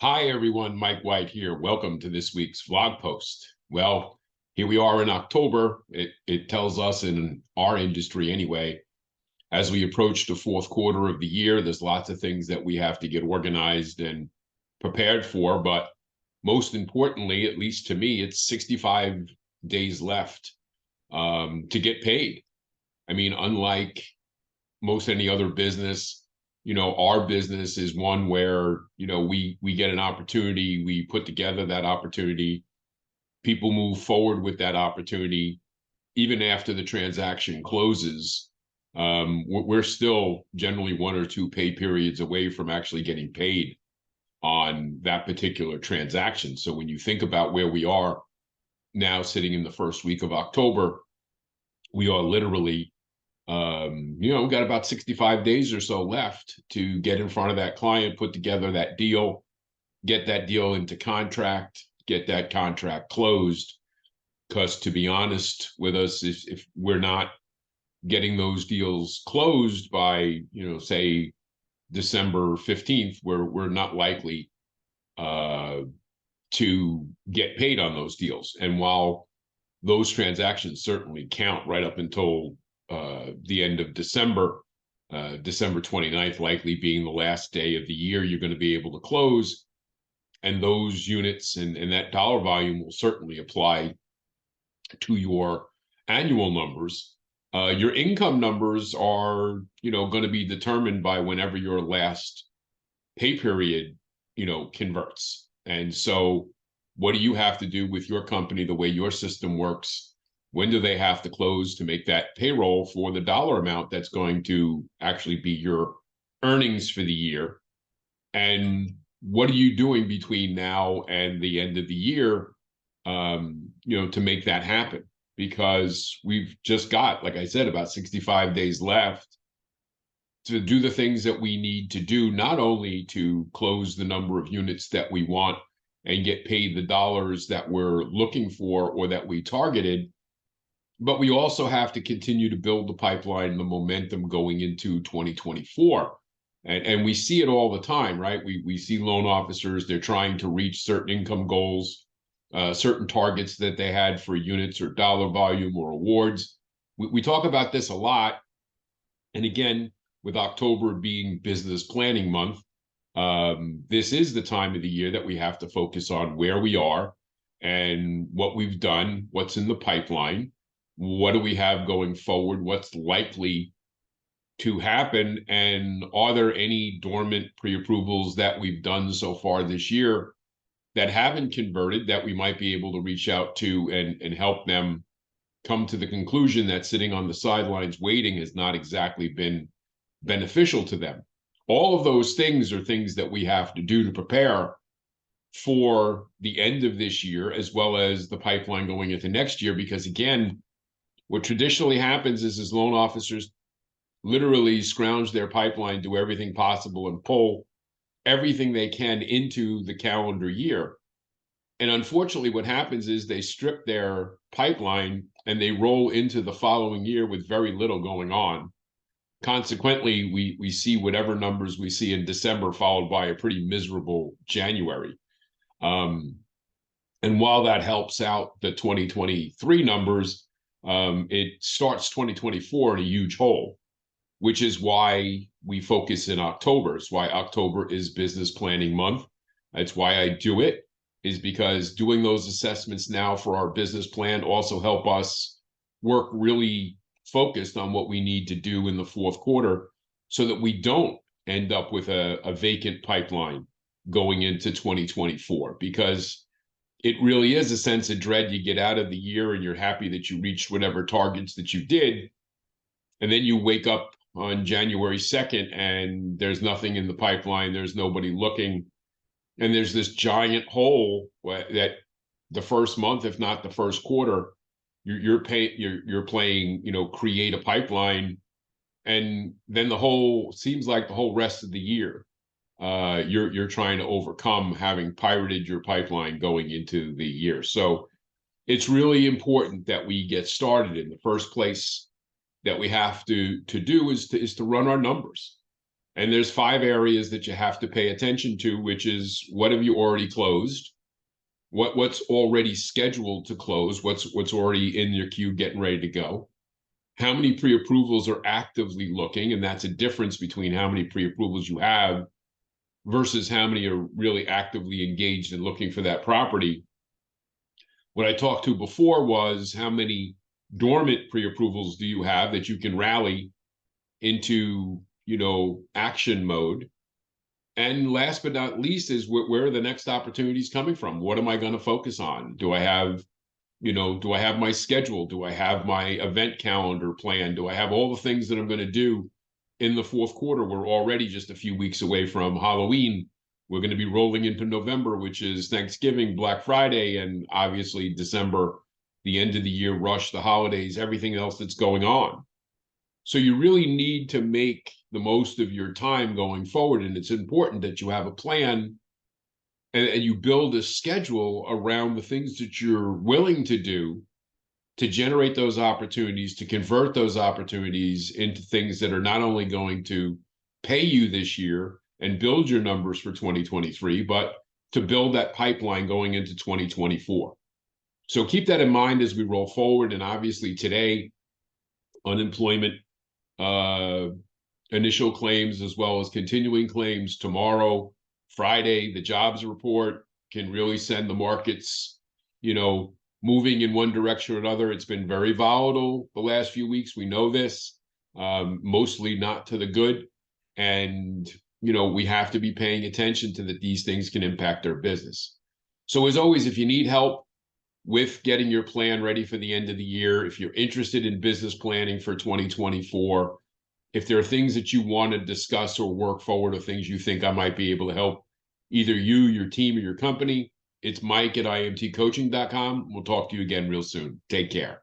Hi, everyone. Mike White here. Welcome to this week's vlog post. Well, here we are in October. It tells us in our industry anyway, as we approach the fourth quarter of the year, there's lots of things that we have to get organized and prepared for. But most importantly, at least to me, it's 65 days left to get paid. I mean, unlike most any other business, our business is one where, we get an opportunity, we put together that opportunity, people move forward with that opportunity, even after the transaction closes. We're still generally one or two pay periods away from actually getting paid on that particular transaction. So when you think about where we are now sitting in the first week of October, we are literally we've got about 65 days or so left to get in front of that client, put together that deal, get that deal into contract, get that contract closed. Because to be honest with us, if we're not getting those deals closed by, say December 15th, we're not likely to get paid on those deals. And while those transactions certainly count right up until the end of December, December 29th likely being the last day of the year you're going to be able to close. And those units and that dollar volume will certainly apply to your annual numbers. Your income numbers are, going to be determined by whenever your last pay period, converts. And so what do you have to do with your company, the way your system works? When do they have to close to make that payroll for the dollar amount that's going to actually be your earnings for the year? And what are you doing between now and the end of the year, to make that happen? Because we've just got, like I said, about 65 days left to do the things that we need to do, not only to close the number of units that we want and get paid the dollars that we're looking for or that we targeted, but we also have to continue to build the pipeline, the momentum going into 2024. And we see it all the time, right? We see loan officers, they're trying to reach certain income goals, certain targets that they had for units or dollar volume or awards. We talk about this a lot. And again, with October being business planning month, this is the time of the year that we have to focus on where we are and what we've done, what's in the pipeline. What do we have going forward? What's likely to happen? And are there any dormant pre-approvals that we've done so far this year that haven't converted that we might be able to reach out to and help them come to the conclusion that sitting on the sidelines waiting has not exactly been beneficial to them? All of those things are things that we have to do to prepare for the end of this year, as well as the pipeline going into next year. Because again, what traditionally happens is loan officers literally scrounge their pipeline, do everything possible, and pull everything they can into the calendar year. And unfortunately, what happens is they strip their pipeline and they roll into the following year with very little going on. Consequently, we see whatever numbers we see in December, followed by a pretty miserable January. And while that helps out the 2023 numbers, it starts 2024 in a huge hole, which is why we focus in October. It's why October is business planning month. That's why I do it, is because doing those assessments now for our business plan also help us work really focused on what we need to do in the fourth quarter so that we don't end up with a vacant pipeline going into 2024. Because it really is a sense of dread. You get out of the year and you're happy that you reached whatever targets that you did. And then you wake up on January 2nd and there's nothing in the pipeline. There's nobody looking. And there's this giant hole that the first month, if not the first quarter, you're playing, create a pipeline. And then seems like the whole rest of the year, you're trying to overcome having pirated your pipeline going into the year. So it's really important that we get started. In the first place that we have to do is to run our numbers. And there's 5 areas that you have to pay attention to, which is what have you already closed? What's already scheduled to close? What's already in your queue getting ready to go? How many pre-approvals are actively looking? And that's a difference between how many pre-approvals you have versus how many are really actively engaged in looking for that property. What I talked to before was how many dormant pre-approvals do you have that you can rally into, action mode. And last but not least is where are the next opportunities coming from? What am I going to focus on? Do I have my schedule? Do I have my event calendar planned? Do I have all the things that I'm going to do in the fourth quarter? We're already just a few weeks away from Halloween. We're going to be rolling into November, which is Thanksgiving, Black Friday, and obviously December, the end of the year rush, the holidays, everything else that's going on. So you really need to make the most of your time going forward. And it's important that you have a plan and you build a schedule around the things that you're willing to do to generate those opportunities, to convert those opportunities into things that are not only going to pay you this year and build your numbers for 2023, but to build that pipeline going into 2024. So keep that in mind as we roll forward. And obviously today, unemployment, initial claims as well as continuing claims. Tomorrow, Friday, the jobs report can really send the markets, moving in one direction or another. It's been very volatile the last few weeks. We know this, mostly not to the good. And, we have to be paying attention to that these things can impact our business. So as always, if you need help with getting your plan ready for the end of the year, if you're interested in business planning for 2024, if there are things that you want to discuss or work forward or things you think I might be able to help either you, your team, or your company, it's Mike at imtcoaching.com. We'll talk to you again real soon. Take care.